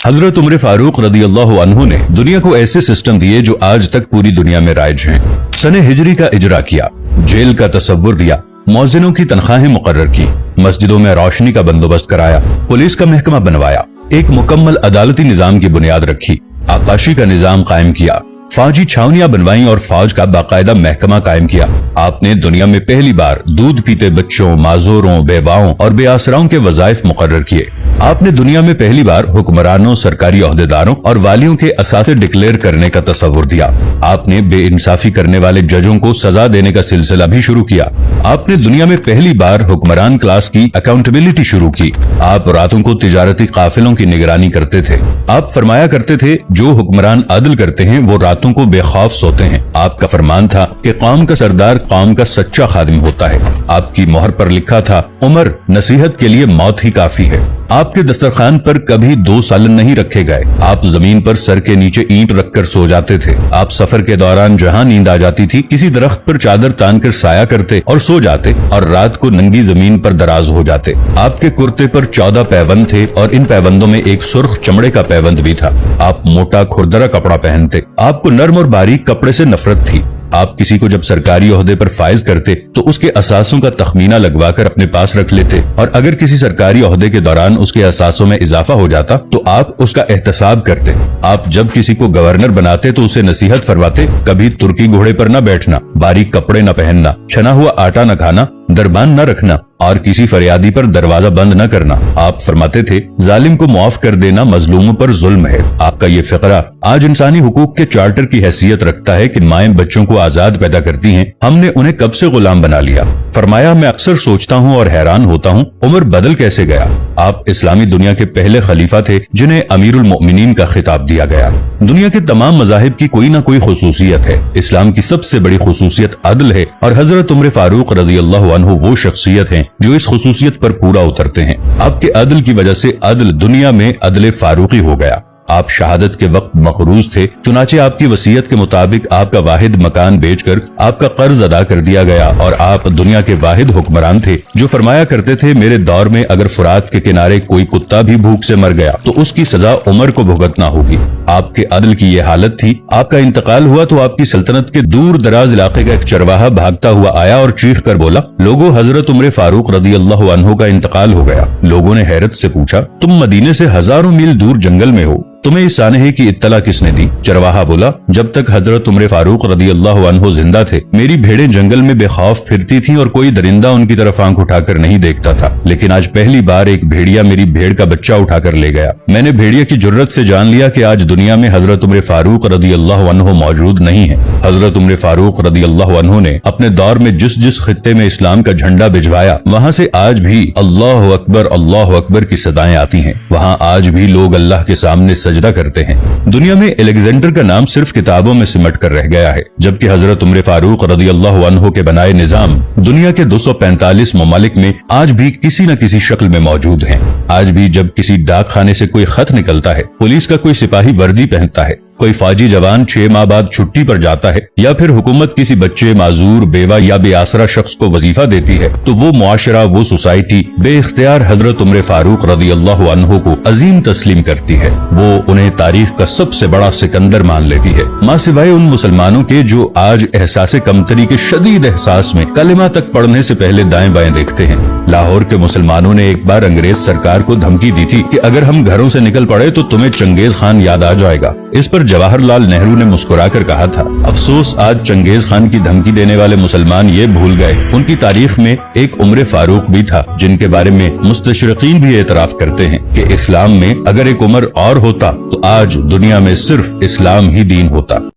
हजरत उमर फारूक रदी अल्लाह अन्हु ने दुनिया को ऐसे सिस्टम दिए जो आज तक पूरी दुनिया में राइज हैं। सने हिजरी का इजरा किया, जेल का तसव्वुर दिया, मौजिनों की तनख्वाहें मुकर्रर की, मस्जिदों में रोशनी का बंदोबस्त कराया, पुलिस का महकमा बनवाया, एक मुकम्मल अदालती निजाम की बुनियाद रखी, आकाशी का निजाम कायम किया, फौजी छावनियां बनवाई और फौज का बाकायदा महकमा कायम किया। आपने दुनिया में पहली बार दूध पीते बच्चों, माजूरों, बेवाओं और बेआसराओं के वज़ाइफ मुकर्रर किए। आपने दुनिया में पहली बार हुक्मरानों, सरकारी ओहदेदारों और वालियों के असासे डिक्लेयर करने का तस्वुर दिया। आपने बेइंसाफी करने वाले जजों को सजा देने का सिलसिला भी शुरू किया। आपने दुनिया में पहली बार हुक्मरान क्लास की अकाउंटेबिलिटी शुरू की। आप रातों को तिजारती काफिलों की निगरानी करते थे। आप फरमाया करते थे, जो हुक्मरान अदल करते हैं वो रातों को बेखौफ सोते हैं। आपका फरमान था कि कौम का सरदार कौम का सच्चा खादिम होता है। आपकी मोहर पर लिखा था, उमर नसीहत के लिए मौत ही काफी है। आपके दस्तरखान पर कभी 2 सालन नहीं रखे गए। आप जमीन पर सर के नीचे ईंट रखकर सो जाते थे। आप सफर के दौरान जहां नींद आ जाती थी, किसी दरख्त पर चादर तान कर साया करते और सो जाते और रात को नंगी जमीन पर दराज हो जाते। आपके कुर्ते पर 14 पैबंद थे और इन पैबंदों में एक सुर्ख चमड़े का पैबंद भी था। आप मोटा खुरदरा कपड़ा पहनते। आपको नर्म और बारीक कपड़े से नफरत थी। आप किसी को जब सरकारी ओहदे पर फाइज करते तो उसके असासों का तखमीना लगवाकर अपने पास रख लेते और अगर किसी सरकारी ओहदे के दौरान उसके असासों में इजाफा हो जाता तो आप उसका एहतसाब करते। आप जब किसी को गवर्नर बनाते तो उसे नसीहत फरमाते, कभी तुर्की घोड़े पर न बैठना, बारीक कपड़े न पहनना, छना हुआ आटा न खाना, दरबान न रखना और किसी फरियादी पर दरवाजा बंद न करना। आप फरमाते थे, जालिम को मुआफ कर देना मजलूमों पर जुल्म है। आपका ये फिक्रा आज इंसानी हुकूक के चार्टर की हैसियत रखता है कि माएं बच्चों को आजाद पैदा करती हैं, हमने उन्हें कब से गुलाम बना लिया। फरमाया, मैं अक्सर सोचता हूँ और हैरान होता हूँ, उमर बदल कैसे गया। आप इस्लामी दुनिया के पहले खलीफा थे जिन्हें अमीरुल मोमिनीन का खिताब दिया गया। दुनिया के तमाम मजाहिब की कोई न कोई खुसूसियत है। इस्लाम की सबसे बड़ी खुसूसियत अदल है और हजरत उमर फारूक रज़ी अल्लाहु अन्हु वो शख्सियत हैं जो इस खुसूसियत पर पूरा उतरते हैं। आपके अदल की वजह से अदल दुनिया में अदल फारूकी हो गया। आप शहादत के वक्त मकरूज थे, चुनाचे आपकी वसीयत के मुताबिक आपका वाहिद मकान बेचकर आपका कर्ज अदा कर दिया गया और आप दुनिया के वाहिद हुक्मरान थे जो फरमाया करते थे, मेरे दौर में अगर फुरात के किनारे कोई कुत्ता भी भूख से मर गया तो उसकी सजा उमर को भुगतना होगी। आपके अदल की ये हालत थी। आपका इंतकाल हुआ तो आपकी सल्तनत के दूर दराज इलाके का एक चरवाहा भागता हुआ आया और चीख कर बोला, लोगों, हजरत उमर फारूक रज़ी अल्लाहु अन्हु का इंतकाल हो गया। लोगों ने हैरत से पूछा, तुम मदीने से हजारों मील दूर जंगल में हो, तुम्हें इस सानहे की इत्तला किसने दी। चरवाहा बोला, जब तक हजरत उमर फारूक रज़ी अल्लाहु अन्हु जिंदा थे मेरी भेड़ें जंगल में बेखौफ फिरती थीं और कोई दरिंदा उनकी तरफ आंख उठाकर नहीं देखता था, लेकिन आज पहली बार एक भेड़िया मेरी भेड़ का बच्चा उठाकर ले गया। मैंने भेड़िया की जुर्रत से जान लिया कि आज दुनिया में हजरत उमर फारूक रज़ी अल्लाहु अन्हु मौजूद नहीं है। हजरत उमर फारूक रज़ी अल्लाहु अन्हु ने अपने दौर में जिस जिस खित्ते में इस्लाम का झंडा भिजवाया वहाँ से आज भी अल्लाहु अकबर की सदाएं आती हैं। वहाँ आज भी लोग अल्लाह के सामने सजदा करते हैं। दुनिया में अलेक्जेंडर का नाम सिर्फ किताबों में सिमट कर रह गया है, जबकि हजरत उमर फारूक रज़ी अल्लाहु अन्हु के बनाए निजाम दुनिया के 245 ममालिक में आज भी किसी न किसी शक्ल में मौजूद हैं। आज भी जब किसी डाक खाने से कोई खत निकलता है, पुलिस का कोई सिपाही वर्दी पहनता है, कोई फौजी जवान 6 माह बाद छुट्टी पर जाता है या फिर हुकूमत किसी बच्चे, माजूर, बेवा या बेआसरा शख्स को वजीफा देती है तो वो मुआशरा, वो सोसाइटी बेइख्तियार हजरत उमर फारूक रज़ी अल्लाहु अन्हु को अजीम तस्लीम करती है। वो उन्हें तारीख का सबसे बड़ा सिकंदर मान लेती है, माँ सिवाय उन मुसलमानों के जो आज एहसासे कमतरी के शदीद एहसास में कलिमा तक पढ़ने से पहले दाएं बाएं देखते हैं। लाहौर के मुसलमानों ने एक बार अंग्रेज सरकार को धमकी दी थी कि अगर हम घरों से निकल पड़े तो तुम्हें चंगेज खान याद आ जाएगा। इस पर जवाहरलाल नेहरू ने मुस्कुराकर कहा था, अफसोस आज चंगेज खान की धमकी देने वाले मुसलमान ये भूल गए उनकी तारीख में एक उमर फारूक भी था, जिनके बारे में मुस्तशरिकीन भी एतराफ करते हैं कि इस्लाम में अगर एक उमर और होता तो आज दुनिया में सिर्फ इस्लाम ही दीन होता।